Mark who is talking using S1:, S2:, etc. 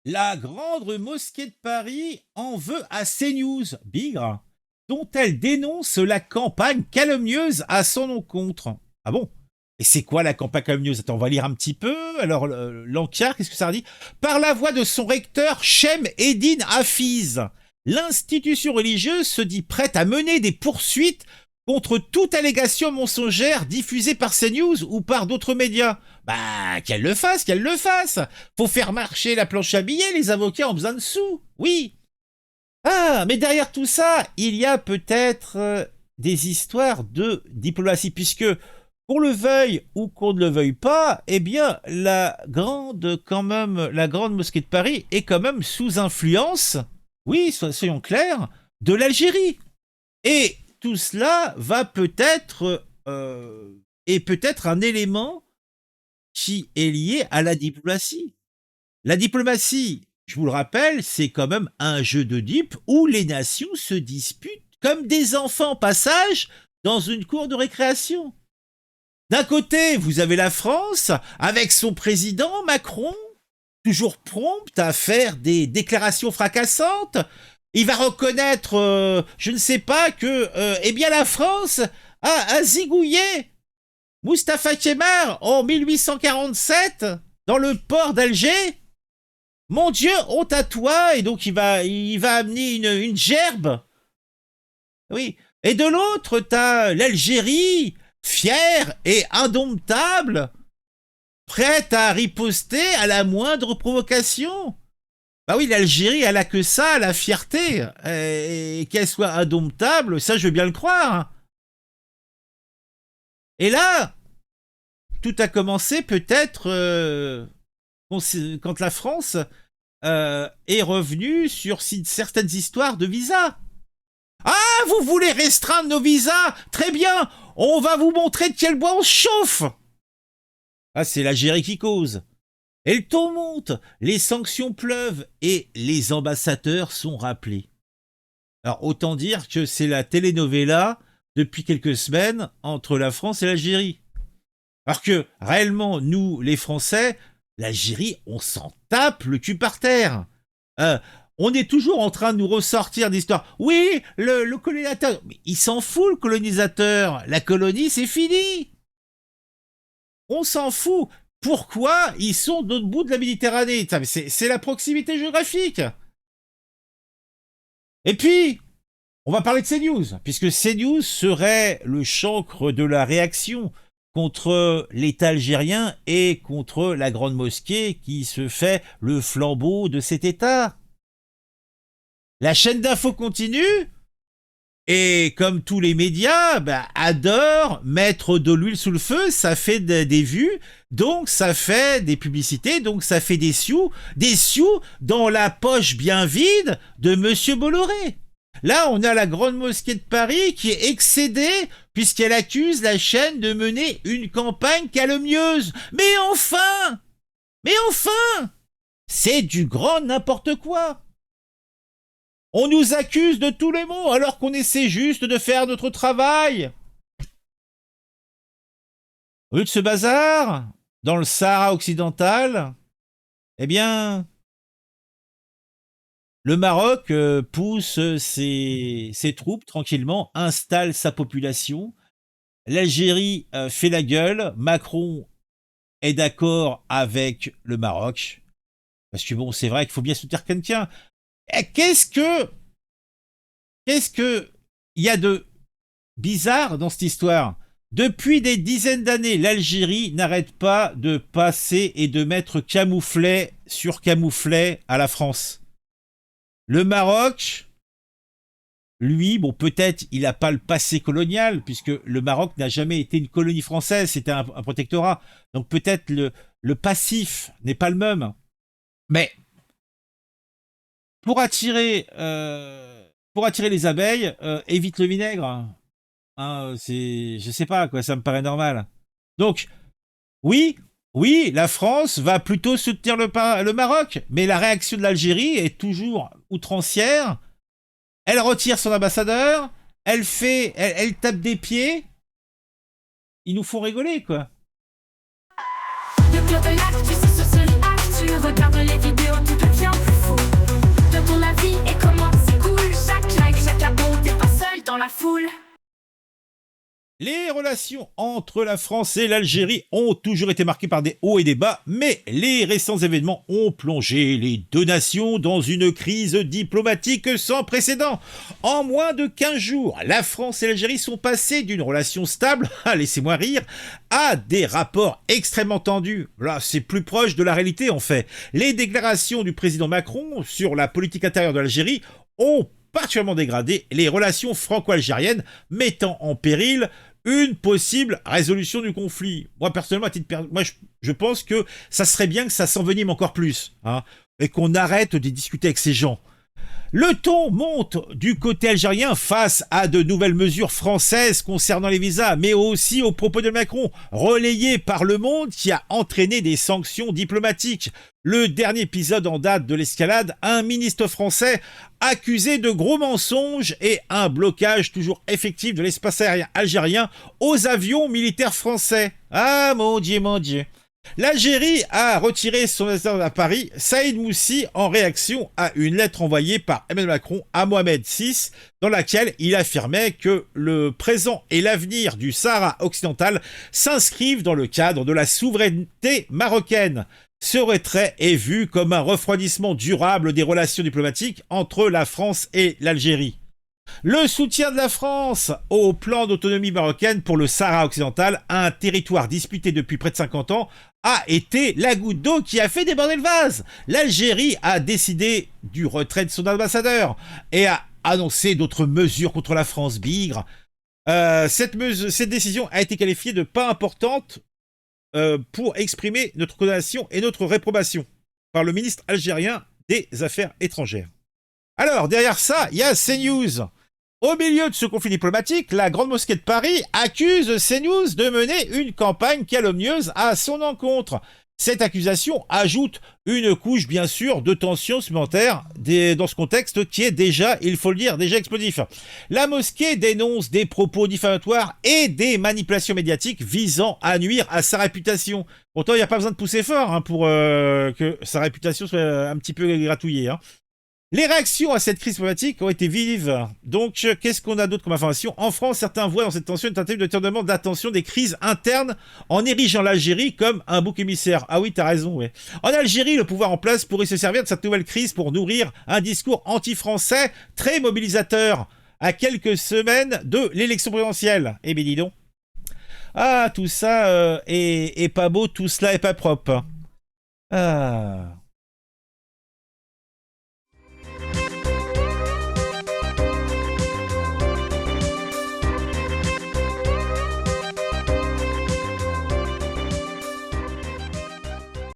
S1: La grande mosquée de Paris en veut à CNews, Bigre, dont elle dénonce la campagne calomnieuse à son encontre. Ah bon? Et c'est quoi la campagne calomnieuse? Attends, on va lire un petit peu. Alors, l'encart, qu'est-ce que ça dit? Par la voix de son recteur, Shem Eddin Hafiz, l'institution religieuse se dit prête à mener des poursuites contre toute allégation mensongère diffusée par CNews ou par d'autres médias. Bah, qu'elle le fasse, qu'elle le fasse. Faut faire marcher la planche à billets, les avocats ont besoin de sous. Oui. Ah, mais derrière tout ça, il y a peut-être des histoires de diplomatie, puisque qu'on le veuille ou qu'on ne le veuille pas, eh bien, la grande mosquée de Paris est quand même sous influence, oui, soyons clairs, de l'Algérie. Et tout cela va peut-être est peut-être un élément qui est lié à la diplomatie. La diplomatie, je vous le rappelle, c'est quand même un jeu de dupes où les nations se disputent comme des enfants en passage dans une cour de récréation. D'un côté, vous avez la France avec son président Macron, toujours prompt à faire des déclarations fracassantes. Il va reconnaître, je ne sais pas, que eh bien la France a zigouillé Mustapha Kemal en 1847 dans le port d'Alger. Mon Dieu, honte à toi. Et donc il va amener une gerbe. Oui. Et de l'autre, t'as l'Algérie, fière et indomptable, prête à riposter à la moindre provocation. Bah oui, l'Algérie, elle a que ça, la fierté. Et qu'elle soit indomptable, ça, je veux bien le croire. Et là, tout a commencé peut-être quand la France est revenue sur certaines histoires de visas. Ah, vous voulez restreindre nos visas? Très bien, on va vous montrer de quel bois on se chauffe. Ah, c'est l'Algérie qui cause. Et le ton monte, les sanctions pleuvent et les ambassadeurs sont rappelés. Alors autant dire que c'est la telenovela depuis quelques semaines entre la France et l'Algérie. Alors que réellement, nous, les Français, l'Algérie, on s'en tape le cul par terre. On est toujours en train de nous ressortir d'histoires. Oui, le colonisateur, mais il s'en fout le colonisateur. La colonie, c'est fini. On s'en fout. Pourquoi ils sont de l'autre bout de la Méditerranée? C'est la proximité géographique. Et puis, on va parler de CNews, puisque CNews serait le chancre de la réaction contre l'État algérien et contre la grande mosquée qui se fait le flambeau de cet État. La chaîne d'info continue, et comme tous les médias, adore mettre de l'huile sous le feu, ça fait des vues, donc ça fait des publicités, donc ça fait des sioux dans la poche bien vide de Monsieur Bolloré. Là, on a la grande mosquée de Paris qui est excédée puisqu'elle accuse la chaîne de mener une campagne calomnieuse. Mais enfin, c'est du grand n'importe quoi. On nous accuse de tous les maux alors qu'on essaie juste de faire notre travail. Au lieu de ce bazar, dans le Sahara occidental, eh bien, le Maroc pousse ses troupes tranquillement, installe sa population. L'Algérie fait la gueule. Macron est d'accord avec le Maroc. Parce que bon, c'est vrai qu'il faut bien soutenir quelqu'un. Qu'est-ce que il y a de bizarre dans cette histoire? Depuis des dizaines d'années, l'Algérie n'arrête pas de passer et de mettre camouflet sur camouflet à la France. Le Maroc, lui, bon, peut-être il n'a pas le passé colonial, puisque le Maroc n'a jamais été une colonie française, c'était un protectorat. Donc peut-être le passif n'est pas le même. Mais pour attirer les abeilles, évite le vinaigre. Hein, je sais pas, quoi, ça me paraît normal. Donc, oui, la France va plutôt soutenir le Maroc, mais la réaction de l'Algérie est toujours outrancière. Elle retire son ambassadeur, elle tape des pieds. Ils nous font rigoler, quoi.
S2: Le club de l'actu, c'est sur ce live. Tu regardes les vidéos, tu te tiens foule.
S1: Les relations entre la France et l'Algérie ont toujours été marquées par des hauts et des bas, mais les récents événements ont plongé les deux nations dans une crise diplomatique sans précédent. En moins de 15 jours, la France et l'Algérie sont passées d'une relation stable, laissez-moi rire, à des rapports extrêmement tendus. Là, c'est plus proche de la réalité en fait. Les déclarations du président Macron sur la politique intérieure de l'Algérie ont particulièrement dégradé les relations franco-algériennes, mettant en péril une possible résolution du conflit. Moi, personnellement, je pense que ça serait bien que ça s'envenime encore plus, hein, et qu'on arrête de discuter avec ces gens. Le ton monte du côté algérien face à de nouvelles mesures françaises concernant les visas, mais aussi aux propos de Macron, relayés par Le Monde qui a entraîné des sanctions diplomatiques. Le dernier épisode en date de l'escalade, un ministre français accusé de gros mensonges et un blocage toujours effectif de l'espace aérien algérien aux avions militaires français. Ah mon Dieu, mon Dieu. L'Algérie a retiré son ambassadeur à Paris, Saïd Moussi, en réaction à une lettre envoyée par Emmanuel Macron à Mohamed VI, dans laquelle il affirmait que le présent et l'avenir du Sahara occidental s'inscrivent dans le cadre de la souveraineté marocaine. Ce retrait est vu comme un refroidissement durable des relations diplomatiques entre la France et l'Algérie. Le soutien de la France au plan d'autonomie marocaine pour le Sahara occidental, un territoire disputé depuis près de 50 ans, a été la goutte d'eau qui a fait déborder le vase. L'Algérie a décidé du retrait de son ambassadeur et a annoncé d'autres mesures contre la France, bigre. Cette décision a été qualifiée de pas importante pour exprimer notre condamnation et notre réprobation par le ministre algérien des Affaires étrangères. Alors, derrière ça, il y a CNews. Au milieu de ce conflit diplomatique, la Grande Mosquée de Paris accuse CNews de mener une campagne calomnieuse à son encontre. Cette accusation ajoute une couche, bien sûr, de tension supplémentaire dans ce contexte qui est déjà, il faut le dire, déjà explosif. La mosquée dénonce des propos diffamatoires et des manipulations médiatiques visant à nuire à sa réputation. Pourtant, il n'y a pas besoin de pousser fort pour que sa réputation soit un petit peu gratouillée. Les réactions à cette crise diplomatique ont été vives. Donc, qu'est-ce qu'on a d'autre comme information? En France, certains voient dans cette tension une tentative de détournement d'attention des crises internes en érigeant l'Algérie comme un bouc émissaire. Ah oui, t'as raison, ouais. En Algérie, le pouvoir en place pourrait se servir de cette nouvelle crise pour nourrir un discours anti-français très mobilisateur à quelques semaines de l'élection présidentielle. Eh bien, dis donc. Ah, tout ça est pas beau, tout cela est pas propre. Ah...